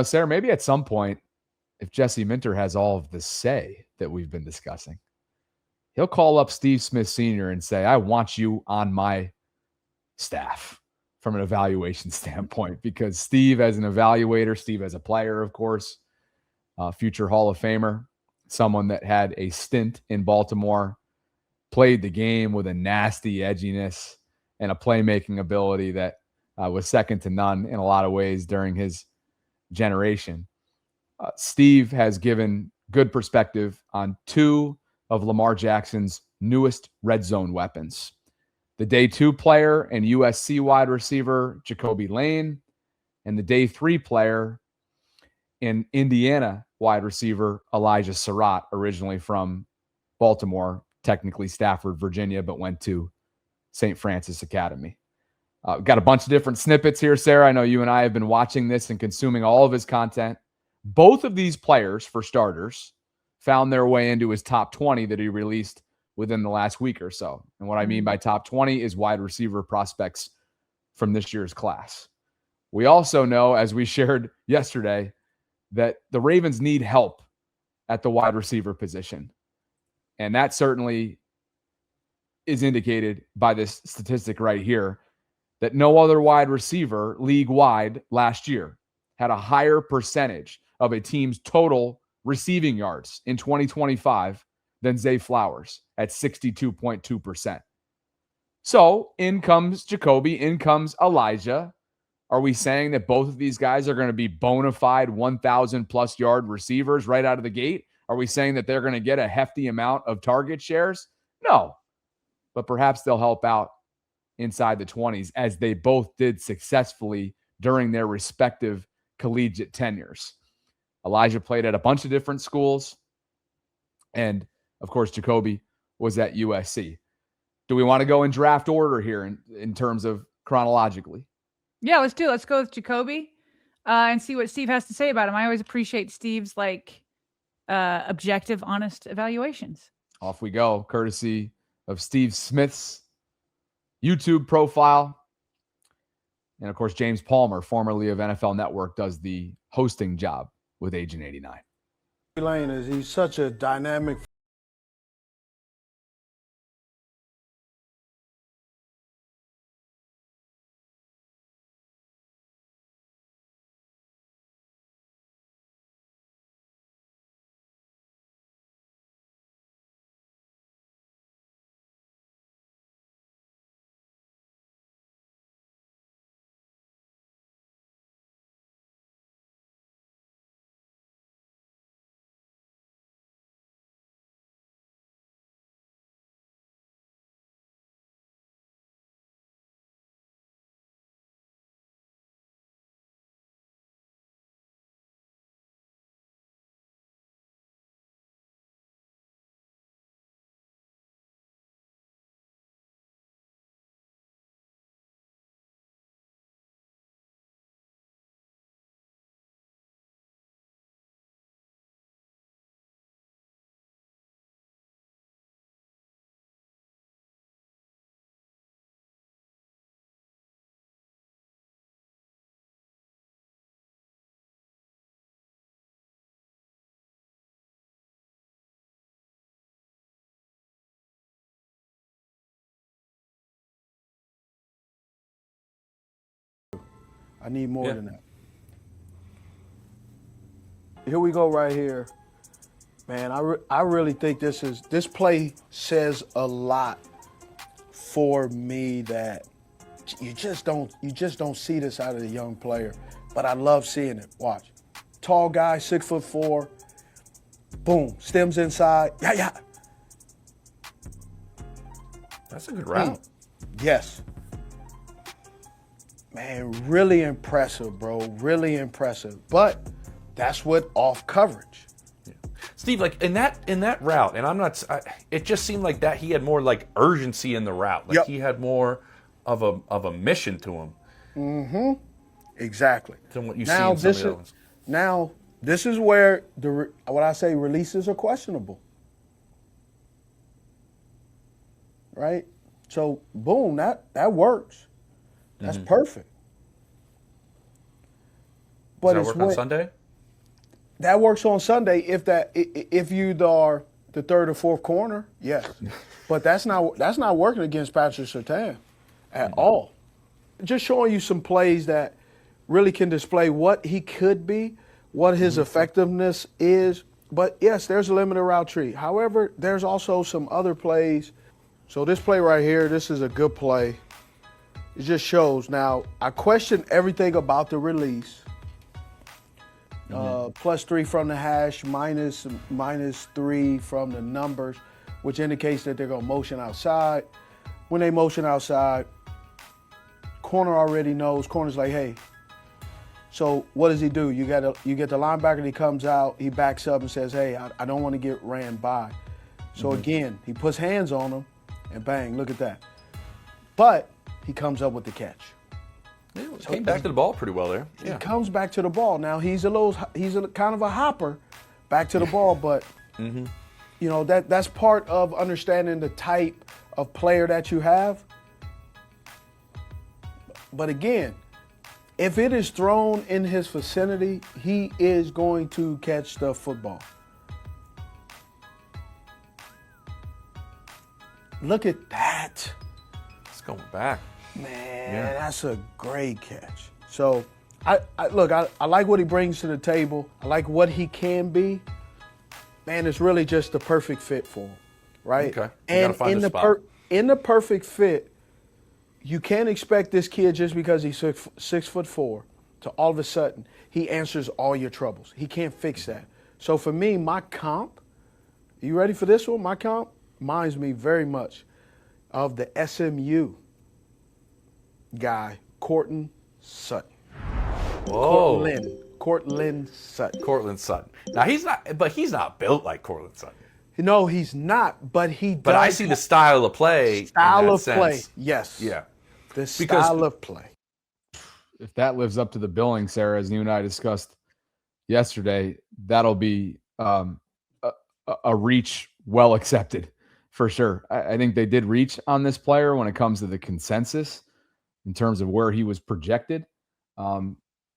Sarah, maybe at some point, if Jesse Minter has all of the say that we've been discussing, he'll call up Steve Smith Sr. and say, I want you on my staff from an evaluation standpoint, because Steve as an evaluator, Steve as a player, of course, future Hall of Famer, someone that had a stint in Baltimore, played the game with a nasty edginess and a playmaking ability that was second to none in a lot of ways during his generation. Steve has given good perspective on two of Lamar Jackson's newest red zone weapons. The day 2 player and USC wide receiver, Jacobe Lane, and the day 3 player in Indiana wide receiver, Elijah Sarratt, originally from Baltimore, technically Stafford, Virginia, but went to St. Francis Academy. Got a bunch of different snippets here, Sarah. I know you and I have been watching this and consuming all of his content. Both of these players, for starters, found their way into his top 20 that he released within the last week or so. And what I mean by top 20 is wide receiver prospects from this year's class. We also know, as we shared yesterday, that the Ravens need help at the wide receiver position. And that certainly is indicated by this statistic right here, that no other wide receiver league-wide last year had a higher percentage of a team's total receiving yards in 2025 than Zay Flowers at 62.2%. So in comes Jacoby, in comes Elijah. Are we saying that both of these guys are going to be bona fide 1,000-plus yard receivers right out of the gate? Are we saying that they're going to get a hefty amount of target shares? No. But perhaps they'll help out inside the 20s, as they both did successfully during their respective collegiate tenures. Elijah played at a bunch of different schools. And, of course, Jacoby was at USC. Do we want to go in draft order here in terms of chronologically? Yeah, let's do it. Let's go with Jacoby and see what Steve has to say about him. I always appreciate Steve's objective, honest evaluations. Off we go, courtesy of Steve Smith's YouTube profile. And, of course, James Palmer, formerly of NFL Network, does the hosting job with Agent 89. Lane he's such a dynamic I need more than that. Here we go right here. Man, I really think this play says a lot for me, that you just don't see this out of the young player. But I love seeing it. Watch. Tall guy, 6'4". Boom. Stems inside. Yeah. That's a good route. Yes. Man, really impressive, bro. Really impressive. But that's what off coverage. Yeah. Steve, in that route, and it just seemed like that he had more urgency in the route. He had more of a mission to him. Mm-hmm. Exactly. Than what you see in some of the other ones. Now, this is where releases are questionable. Right? So, boom, that works. That's perfect. But Does that work on Sunday? That works on Sunday if you are the third or fourth corner, yes. But that's not working against Patrick Surtain at all. Just showing you some plays that really can display what he could be, what his effectiveness is. But yes, there's a limited route tree. However, there's also some other plays. So this play right here, this is a good play. It just shows. Now, I question everything about the release. +3 from the hash, -3 from the numbers, which indicates that they're going to motion outside. When they motion outside, corner already knows. Corner's like, hey. So what does he do? You get the linebacker, and he comes out, he backs up and says, hey, I don't want to get ran by. So again, he puts hands on him, and bang, look at that. But he comes up with the catch. Yeah, came back to the ball pretty well there. He comes back to the ball. Now he's a kind of a hopper back to the ball, but you know that's part of understanding the type of player that you have. But again, if it is thrown in his vicinity, he is going to catch the football. Look at that. It's going back. Man, that's a great catch. So, I like what he brings to the table. I like what he can be. Man, it's really just the perfect fit for him, right? Okay. And in the perfect fit, you can't expect this kid just because he's 6'4" to all of a sudden he answers all your troubles. He can't fix that. So for me, my comp, you ready for this one? My comp reminds me very much of the SMU guy, Courtland Sutton. Whoa. Courtland Sutton. Courtland Sutton. Now he's not built like Courtland Sutton. No, he's not, but he does. But I see the style of play. Style of play, yes. Yeah. The style of play. If that lives up to the billing, Sarah, as you and I discussed yesterday, that'll be a reach well accepted for sure. I think they did reach on this player when it comes to the consensus in terms of where he was projected.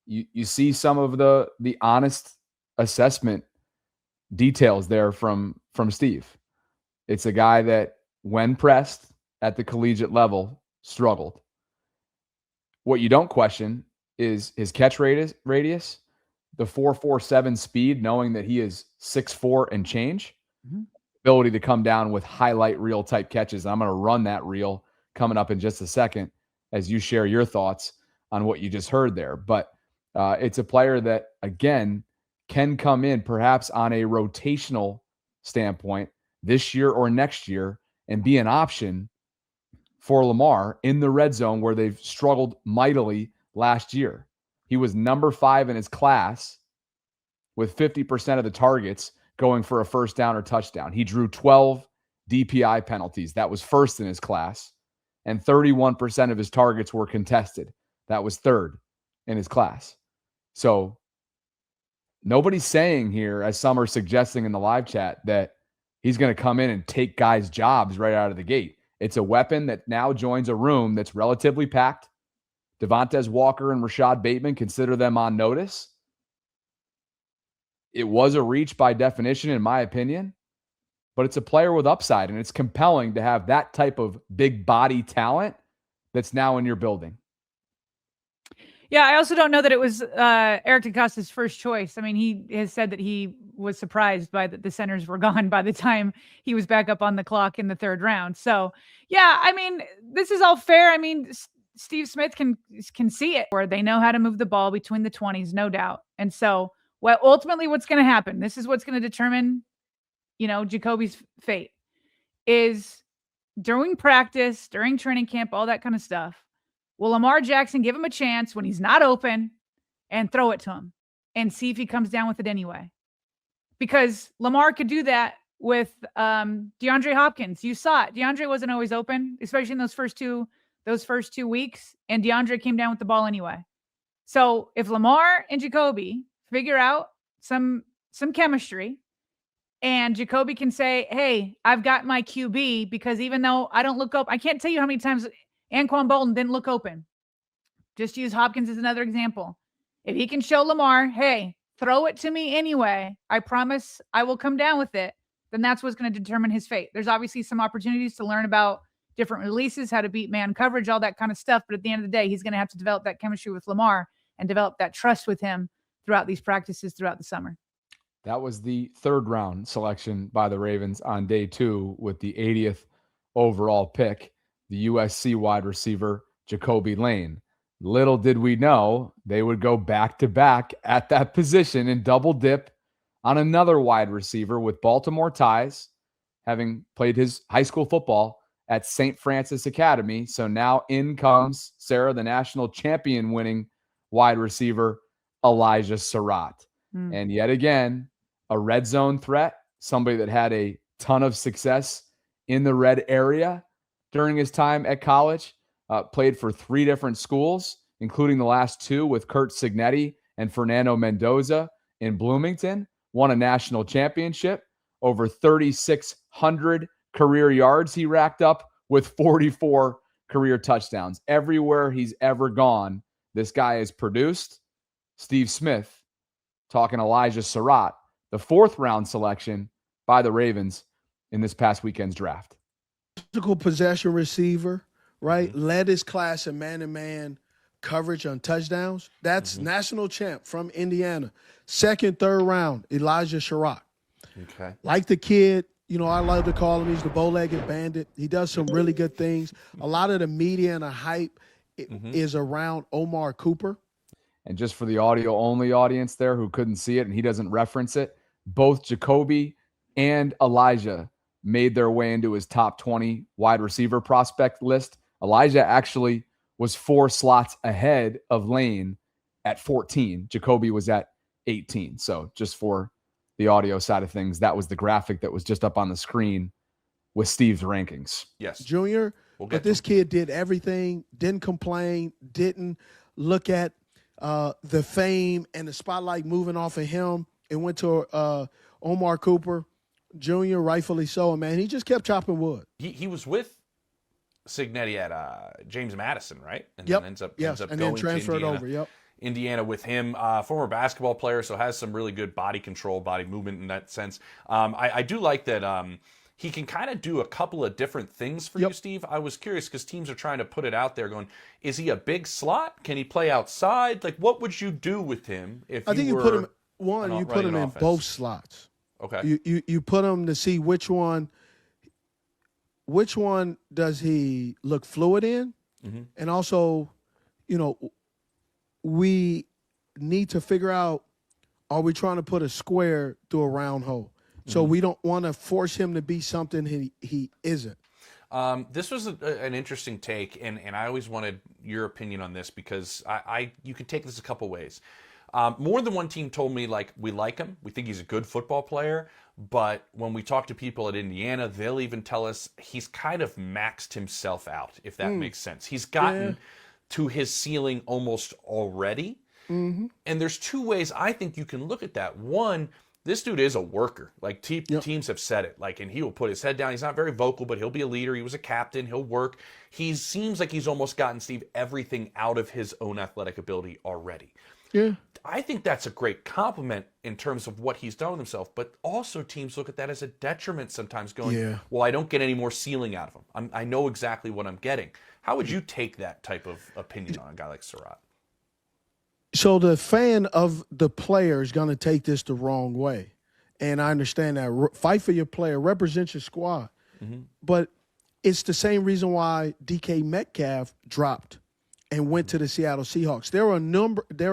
You see some of the honest assessment details there from Steve. It's a guy that, when pressed at the collegiate level, struggled. What you don't question is his catch radius, the 4.47 speed, knowing that he is 6'4" and change, ability to come down with highlight reel type catches. I'm going to run that reel coming up in just a second as you share your thoughts on what you just heard there. But it's a player that, again, can come in perhaps on a rotational standpoint this year or next year and be an option for Lamar in the red zone where they've struggled mightily last year. He was number 5 in his class with 50% of the targets going for a first down or touchdown. He drew 12 DPI penalties. That was first in his class. And 31% of his targets were contested. That was third in his class. So nobody's saying here, as some are suggesting in the live chat, that he's going to come in and take guys' jobs right out of the gate. It's a weapon that now joins a room that's relatively packed. Devontae Walker and Rashad Bateman, consider them on notice. It was a reach by definition, in my opinion, but it's a player with upside, and it's compelling to have that type of big body talent that's now in your building. Yeah, I also don't know that it was Eric DeCosta's first choice. I mean, he has said that he was surprised by the centers were gone by the time he was back up on the clock in the 3rd round. So, yeah, I mean, this is all fair. I mean, Steve Smith can see it, where they know how to move the ball between the 20s, no doubt. And so, well, ultimately what's going to happen, this is what's going to determine, Jacobe's fate, is during practice, during training camp, all that kind of stuff. Will Lamar Jackson give him a chance when he's not open and throw it to him and see if he comes down with it anyway? Because Lamar could do that with DeAndre Hopkins. You saw it. DeAndre wasn't always open, especially in those first two weeks, and DeAndre came down with the ball anyway. So if Lamar and Jacobe figure out some chemistry, and Jacobe can say, hey, I've got my QB, because even though I don't look up, I can't tell you how many times Anquan Bolton didn't look open. Just use Hopkins as another example. If he can show Lamar, hey, throw it to me anyway, I promise I will come down with it, then that's what's going to determine his fate. There's obviously some opportunities to learn about different releases, how to beat man coverage, all that kind of stuff. But at the end of the day, he's going to have to develop that chemistry with Lamar and develop that trust with him throughout these practices throughout the summer. That was the 3rd round selection by the Ravens on day 2 with the 80th overall pick, the USC wide receiver, Jacobe Lane. Little did we know they would go back to back at that position and double dip on another wide receiver with Baltimore ties, having played his high school football at St. Francis Academy. So now in comes Sarah, the national champion winning wide receiver, Elijah Sarratt. And yet again, a red zone threat, somebody that had a ton of success in the red area during his time at college, played for 3 different schools, including the last 2 with Kurt Signetti and Fernando Mendoza in Bloomington, won a national championship, over 3,600 career yards he racked up with 44 career touchdowns. Everywhere he's ever gone, this guy has produced. Steve Smith talking Elijah Sarratt, the 4th round selection by the Ravens in this past weekend's draft. Physical possession receiver, right? Led his class in man-to-man coverage on touchdowns. That's national champ from Indiana. 2nd, 3rd round, Elijah Sarratt. Okay. Like the kid, you know, I love to call him, he's the bow-legged bandit. He does some really good things. A lot of the media and the hype is around Omar Cooper. And just for the audio-only audience there who couldn't see it and he doesn't reference it, both Jacobe and Elijah made their way into his top 20 wide receiver prospect list. Elijah actually was 4 slots ahead of Lane at 14. Jacobe was at 18. So just for the audio side of things, that was the graphic that was just up on the screen with Steve's rankings. Yes. Junior, but this kid did everything, didn't complain, didn't look at the fame and the spotlight moving off of him. It went to Omar Cooper Jr., rightfully so. And, man, he just kept chopping wood. He was with Signetti at James Madison, right? And Yep. then ends up and going then transferred to Indiana. over. Yep. Indiana with him, former basketball player, so has some really good body control, body movement in that sense. I do like that he can kind of do a couple of different things for you, Steve. I was curious because teams are trying to put it out there going, is he a big slot? Can he play outside? Like, what would you do with him if I think you you put him you put him in offense? both slots. Okay. You put him to see which one does he look fluid in, and also, you know, we need to figure out, are we trying to put a square through a round hole? So we don't want to force him to be something he isn't. This was an interesting take, and I always wanted your opinion on this because you could take this a couple ways. More than one team told me, like, we like him, we think he's a good football player, but when we talk to people at Indiana, they'll even tell us he's kind of maxed himself out, if that makes sense. He's gotten to his ceiling almost already. And there's 2 ways I think you can look at that. One, this dude is a worker. Like, teams have said it. Like, and he will put his head down. He's not very vocal, but he'll be a leader. He was a captain. He'll work. He seems like he's almost gotten, Steve, everything out of his own athletic ability already. Yeah. I think that's a great compliment in terms of what he's done with himself, but also teams look at that as a detriment sometimes, going, well, I don't get any more ceiling out of him. I know exactly what I'm getting. How would you take that type of opinion on a guy like Sarratt? So the fan of the player is going to take this the wrong way. And I understand that. Fight for your player, represent your squad. But it's the same reason why DK Metcalf dropped and went to the Seattle Seahawks. There are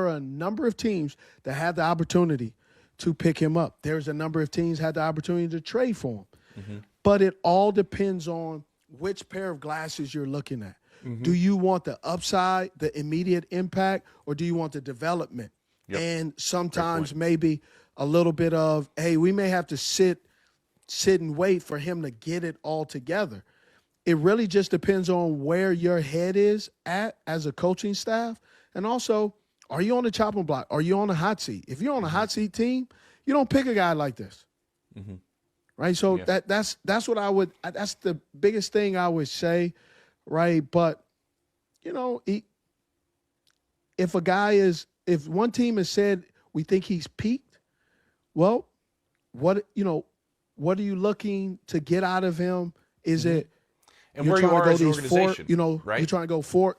a number of teams that had the opportunity to pick him up. There's a number of teams had the opportunity to trade for him. But it all depends on which pair of glasses you're looking at. Do you want the upside, the immediate impact, or do you want the development? And sometimes maybe a little bit of, hey, we may have to sit and wait for him to get it all together. It really just depends on where your head is at as a coaching staff. And also, are you on the chopping block? Are you on the hot seat? If you're on a hot seat team, you don't pick a guy like this. Right? So that's what that's the biggest thing I would say. Right. But, you know, if a guy is if one team has said we think he's peaked, well, what are you looking to get out of him? Is it And you're where you trying are to go as an these organization, four, right? you're trying to go four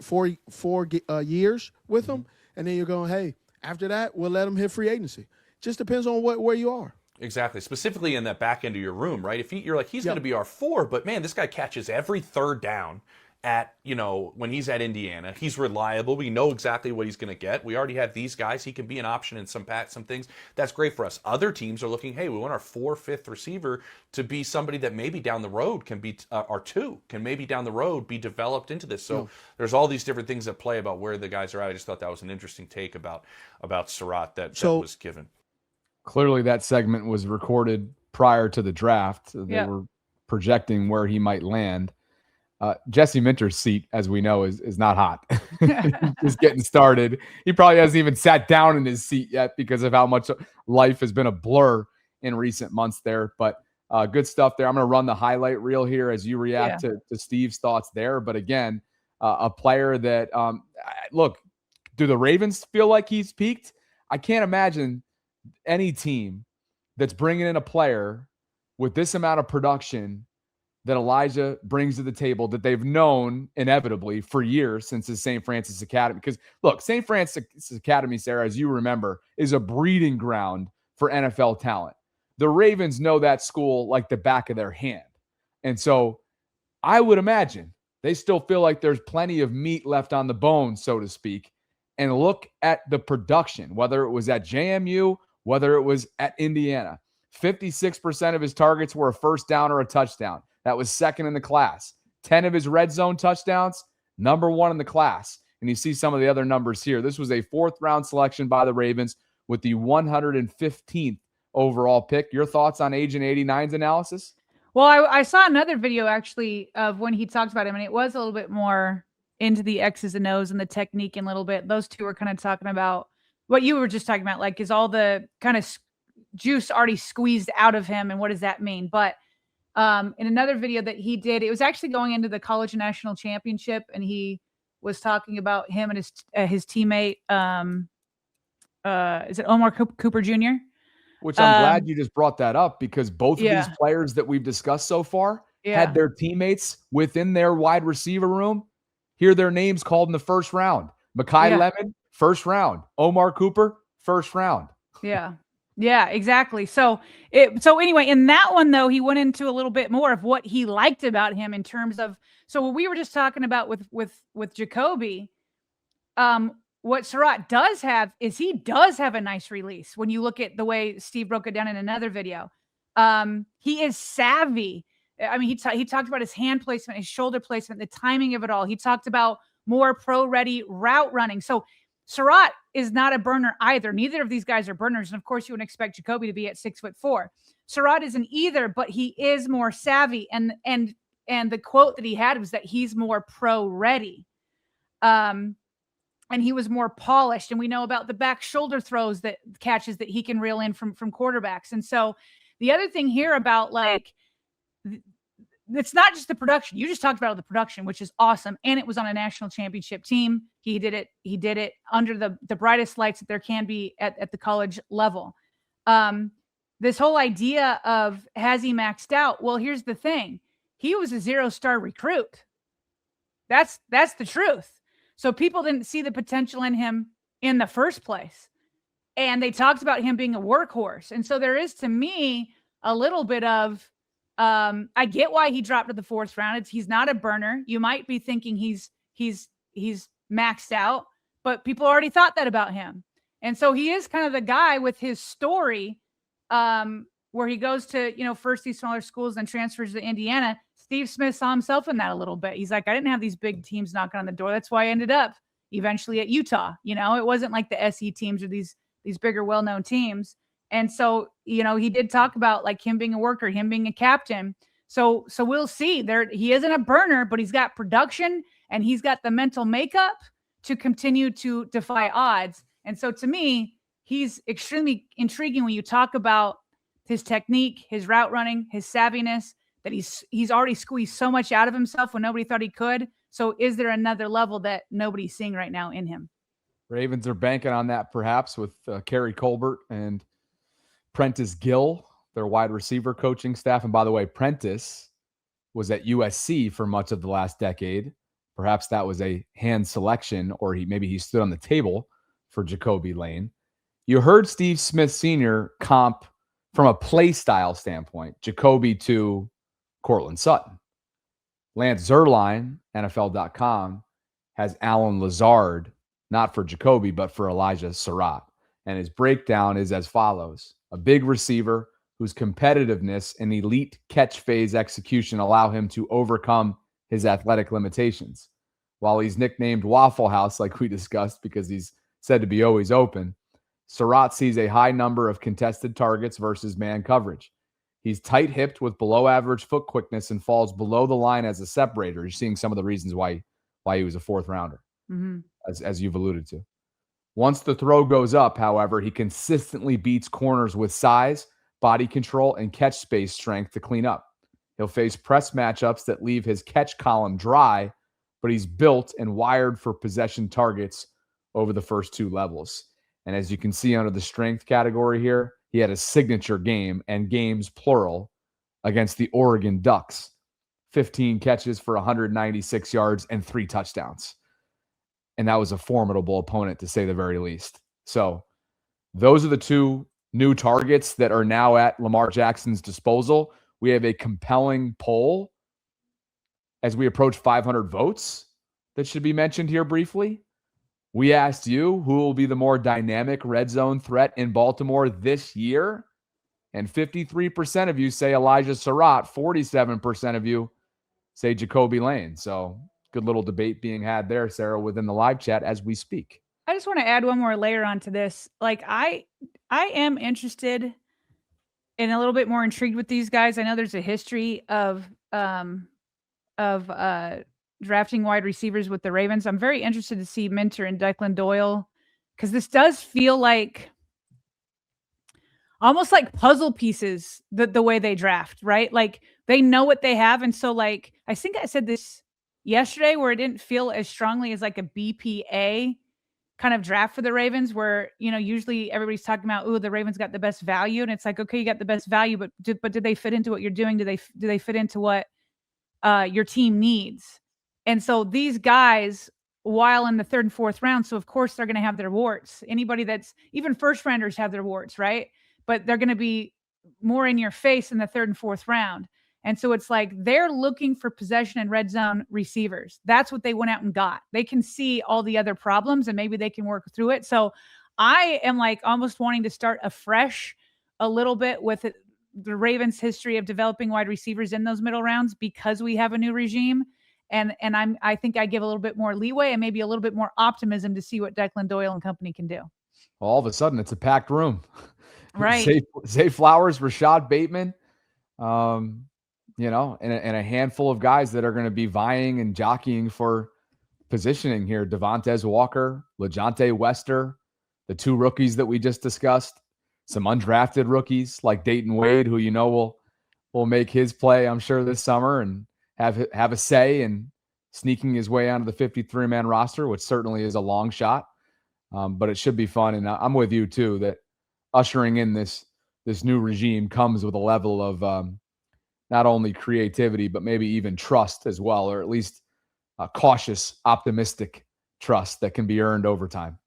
years with him, and then you're going, hey, after that, we'll let him hit free agency. Just depends on where you are. Exactly. Specifically in that back end of your room, right? If you're like, he's going to be our 4, but man, this guy catches every third down at, when he's at Indiana. He's reliable. We know exactly what he's going to get. We already have these guys. He can be an option in some things. That's great for us. Other teams are looking, hey, we want our 4th receiver to be somebody that maybe down the road can be, our 2 can maybe down the road be developed into this. So there's all these different things that play about where the guys are at. I just thought that was an interesting take about Sarratt that was given. Clearly that segment was recorded prior to the draft. They were projecting where he might land. Jesse Minter's seat, as we know, is not hot. Just getting started. He probably hasn't even sat down in his seat yet because of how much life has been a blur in recent months there. But good stuff there. I'm going to run the highlight reel here as you react to Steve's thoughts there. But again, a player that, look, do the Ravens feel like he's peaked? I can't imagine any team that's bringing in a player with this amount of production that Elijah brings to the table that they've known inevitably for years since his St. Francis Academy. Because look, St. Francis Academy, Sarah, as you remember, is a breeding ground for NFL talent. The Ravens know that school like the back of their hand. And so I would imagine they still feel like there's plenty of meat left on the bone, so to speak. And look at the production, whether it was at JMU, whether it was at Indiana. 56% of his targets were a first down or a touchdown. That was second in the class. 10 of his red zone touchdowns, number 1 in the class. And you see some of the other numbers here. This was a 4th-round selection by the Ravens with the 115th overall pick. Your thoughts on Agent 89's analysis? Well, I saw another video actually of when he talked about him, and it was a little bit more into the X's and O's and the technique in a little bit. Those two were kind of talking about what you were just talking about, like, is all the kind of juice already squeezed out of him, and what does that mean? But in another video that he did, it was actually going into the college national championship, and he was talking about him and his teammate. Is it Omar Cooper Jr.? Which I'm glad you just brought that up, because both of these Yeah. players that we've discussed so far Yeah. had their teammates within their wide receiver room hear their names called in the first round. Mekhi Lemon, first round. Omar Cooper, first round. Yeah. Yeah, exactly. So anyway, in that one though, he went into a little bit more of what he liked about him in terms of, so what we were just talking about with Jacobe, what Sarratt does have is he does have a nice release. When you look at the way Steve broke it down in another video, he is savvy. I mean, he talked about his hand placement, his shoulder placement, the timing of it all. He talked about more pro-ready route running. So Sarratt is not a burner either. Neither of these guys are burners. And of course, you would expect Jacobe to be at 6'4". Sarratt isn't either, but he is more savvy. And the quote that he had was that he's more pro-ready. And he was more polished. And we know about the back shoulder throws, that catches that he can reel in from quarterbacks. And so the other thing here about, like, it's not just the production. You just talked about the production, which is awesome. And it was on a national championship team. He did it under the brightest lights that there can be at the college level. This whole idea of, has he maxed out? Well, here's the thing. He was a 0-star recruit. That's the truth. So people didn't see the potential in him in the first place. And they talked about him being a workhorse. And so there is, to me, a little bit of, I get why he dropped to the 4th round. He's not a burner. You might be thinking he's maxed out, but people already thought that about him. And so he is kind of the guy with his story, where he goes to, first these smaller schools, then transfers to Indiana. Steve Smith saw himself in that a little bit. He's like, I didn't have these big teams knocking on the door. That's why I ended up eventually at Utah. It wasn't like the SE teams or these bigger, well-known teams. And so, he did talk about, like, him being a worker, him being a captain. So we'll see. He isn't a burner, but he's got production and he's got the mental makeup to continue to defy odds. And so to me, he's extremely intriguing when you talk about his technique, his route running, his savviness, that he's already squeezed so much out of himself when nobody thought he could. So is there another level that nobody's seeing right now in him? Ravens are banking on that perhaps with Kerry Colbert and Prentice Gill, their wide receiver coaching staff. And by the way, Prentice was at USC for much of the last decade. Perhaps that was a hand selection, or maybe he stood on the table for Jacobe Lane. You heard Steve Smith Sr. comp from a play style standpoint, Jacobe to Cortland Sutton. Lance Zierlein, NFL.com, has Alan Lazard, not for Jacobe, but for Elijah Sarratt. And his breakdown is as follows. A big receiver whose competitiveness and elite catch phase execution allow him to overcome his athletic limitations. While he's nicknamed Waffle House, like we discussed, because he's said to be always open, Sarratt sees a high number of contested targets versus man coverage. He's tight-hipped with below-average foot quickness and falls below the line as a separator. You're seeing some of the reasons why he was a fourth rounder, as you've alluded to. Once the throw goes up, however, he consistently beats corners with size, body control, and catch space strength to clean up. He'll face press matchups that leave his catch column dry, but he's built and wired for possession targets over the first two levels. And as you can see under the strength category here, he had a signature game, and games plural, against the Oregon Ducks. 15 catches for 196 yards and 3 touchdowns. And that was a formidable opponent, to say the very least. So those are the two new targets that are now at Lamar Jackson's disposal. We have a compelling poll as we approach 500 votes that should be mentioned here briefly. We asked you who will be the more dynamic red zone threat in Baltimore this year. And 53% of you say Elijah Sarratt. 47% of you say Jacobe Lane. So good little debate being had there, Sarah, within the live chat as we speak. I just want to add one more layer onto this. Like I am interested and a little bit more intrigued with these guys. I know there's a history of drafting wide receivers with the Ravens. I'm very interested to see Minter and Declan Doyle, because this does feel like almost like puzzle pieces, the way they draft, right? Like they know what they have. And so like, I think I said this yesterday where it didn't feel as strongly as like a BPA kind of draft for the Ravens, where, you know, usually everybody's talking about, the Ravens got the best value. And it's like, okay, you got the best value, but did they fit into what you're doing? Do they fit into what your team needs? And so these guys, while in the third and fourth round, so of course they're going to have their warts. Anybody that's even first rounders have their warts, right? But they're going to be more in your face in the third and fourth round. And so it's like they're looking for possession and red zone receivers. That's what they went out and got. They can see all the other problems and maybe they can work through it. So I am like almost wanting to start afresh a little bit with the Ravens' history of developing wide receivers in those middle rounds, because we have a new regime. And I think I give a little bit more leeway and maybe a little bit more optimism to see what Declan Doyle and company can do. All of a sudden, it's a packed room. Right. Zay Flowers, Rashad Bateman, you know, and a handful of guys that are going to be vying and jockeying for positioning here. Devontae Walker, LeJontay Wester, the two rookies that we just discussed, some undrafted rookies like Dayton Wade, who, you know, will make his play, I'm sure, this summer and have a say in sneaking his way onto the 53-man roster, which certainly is a long shot. But it should be fun. And I'm with you too, that ushering in this new regime comes with a level of not only creativity, but maybe even trust as well, or at least a cautious, optimistic trust that can be earned over time.